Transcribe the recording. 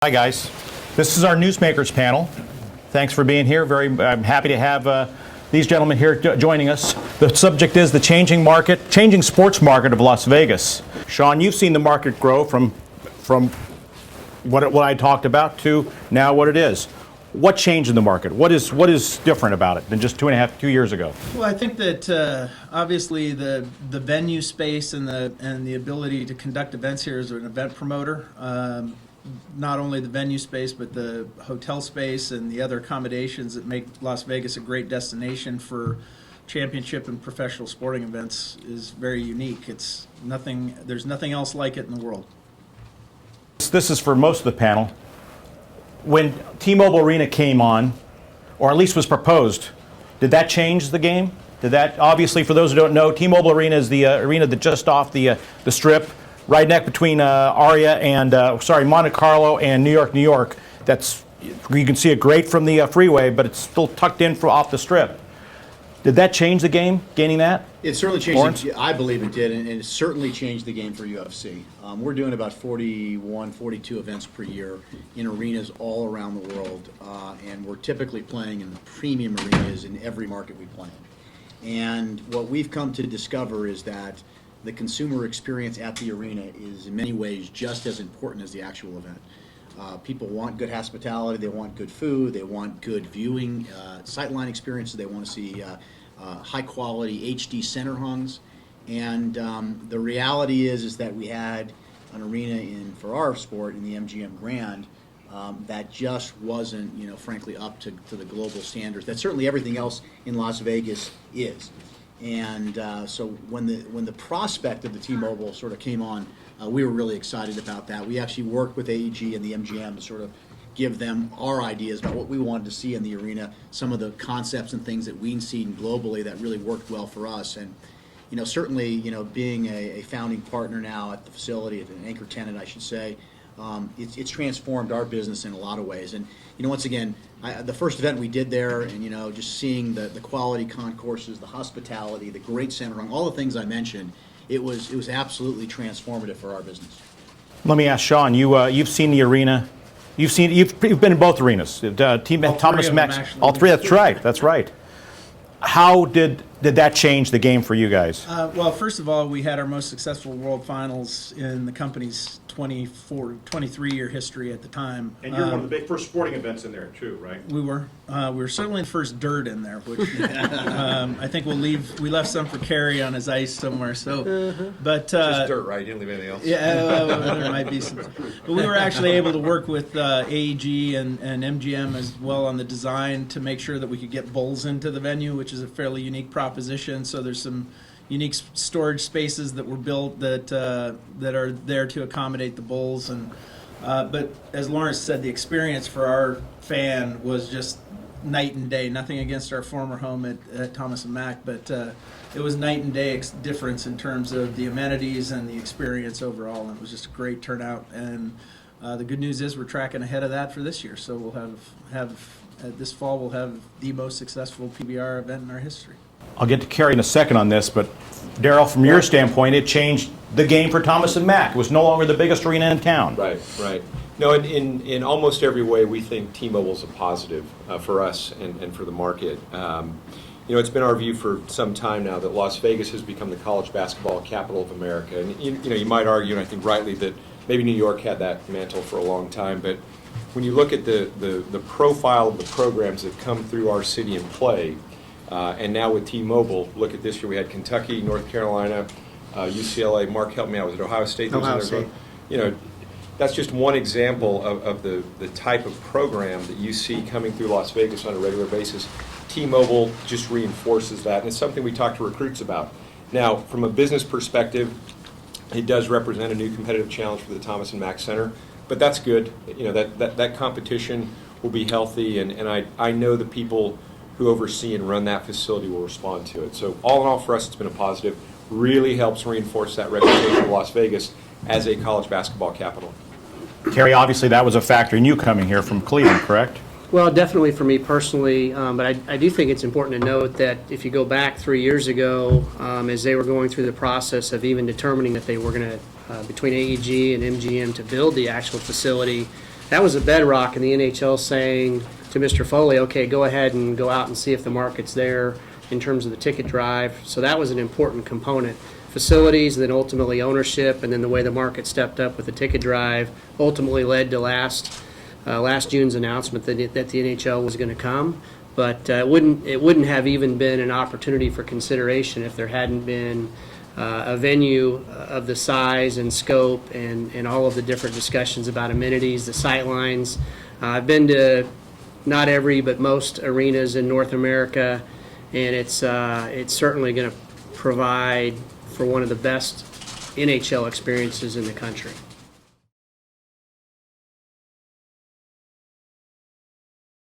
Hi guys, this is our newsmakers panel. Thanks for being here. I'm happy to have these gentlemen here joining us. The subject is the changing sports market of Las Vegas. Sean, you've seen the market grow from what I talked about to now what it is. What changed in the market? What is different about it than just 2 years ago? Well, I think that obviously the venue space and the ability to conduct events here as an event promoter. Not only the venue space, but the hotel space and the other accommodations that make Las Vegas a great destination for championship and professional sporting events is very unique. There's nothing else like it in the world. This is for most of the panel. When T-Mobile Arena came on, or at least was proposed, did that change the game? Obviously, for those who don't know, T-Mobile Arena is the arena that just off the Strip, right next between Monte Carlo and New York. You can see it great from the freeway, but it's still tucked in off the Strip. Did that change the game, gaining that? It certainly changed. I believe it did, and it certainly changed the game for UFC. We're doing about 41, 42 events per year in arenas all around the world, and we're typically playing in the premium arenas in every market we play in. And what we've come to discover is that the consumer experience at the arena is in many ways just as important as the actual event. People want good hospitality, they want good food, they want good viewing, sightline experiences, they want to see high quality HD center hungs. And the reality is that we had an arena for our sport in the MGM Grand that just wasn't, frankly, up to the global standards that certainly everything else in Las Vegas is. And so when the prospect of the T-Mobile sort of came on, we were really excited about that. We actually worked with AEG and the MGM to sort of give them our ideas about what we wanted to see in the arena, some of the concepts and things that we'd seen globally that really worked well for us. And certainly, being a founding partner now at the facility, an anchor tenant, I should say, it's transformed our business in a lot of ways. And once again, the first event we did there, and just seeing the quality concourses, the hospitality, the great center rung, all the things I mentioned, it was absolutely transformative for our business. Let me ask Sean. You've seen the arena. You've been in both arenas. Thomas Mack. All three. That's right. How did that change the game for you guys? Well, first of all, we had our most successful World Finals in the company's 23-year history at the time. And you're one of the big first sporting events in there too, right? We were certainly the first dirt in there, which I think we left some for Kerry on his ice somewhere. So, but just dirt, right? You didn't leave anything else. Yeah, there might be some. But we were actually able to work with AEG and MGM as well on the design to make sure that we could get bowls into the venue, which is a fairly unique proposition. So there's some unique storage spaces that were built that are there to accommodate the bowls. And but as Lawrence said, the experience for our fan was just night and day. Nothing against our former home at Thomas and Mack, but it was night and day difference in terms of the amenities and the experience overall. And it was just a great turnout. And the good news is we're tracking ahead of that for this year. So we'll have this fall we'll have the most successful PBR event in our history. I'll get to Kerry in a second on this, but Darryl, from your standpoint, it changed the game for Thomas and Mack. It was no longer the biggest arena in town. Right. No, in almost every way, we think T-Mobile's a positive for us and for the market. It's been our view for some time now that Las Vegas has become the college basketball capital of America. And you might argue, and I think rightly, that maybe New York had that mantle for a long time. But when you look at the profile of the programs that come through our city and play, and now with T-Mobile, look at this year. We had Kentucky, North Carolina, UCLA. Mark, help me out. Was it Ohio State? Ohio State. That's just one example of the type of program that you see coming through Las Vegas on a regular basis. T-Mobile just reinforces that, and it's something we talk to recruits about. Now, from a business perspective, it does represent a new competitive challenge for the Thomas and Mack Center, but that's good. That competition will be healthy, and I know the people who oversee and run that facility will respond to it. So all in all, for us, it's been a positive. Really helps reinforce that reputation of Las Vegas as a college basketball capital. Kerry, obviously that was a factor in you coming here from Cleveland, correct? Well, definitely for me personally, but I do think it's important to note that if you go back 3 years ago, as they were going through the process of even determining that they were going to, between AEG and MGM, to build the actual facility, that was a bedrock in the NHL saying to Mr. Foley, okay, go ahead and go out and see if the market's there in terms of the ticket drive. So that was an important component. Facilities, and then ultimately ownership, and then the way the market stepped up with the ticket drive ultimately led to last June's announcement that the NHL was going to come. But it wouldn't have even been an opportunity for consideration if there hadn't been a venue of the size and scope and all of the different discussions about amenities, the sight lines. I've been to not every but most arenas in North America, and it's certainly going to provide for one of the best NHL experiences in the country.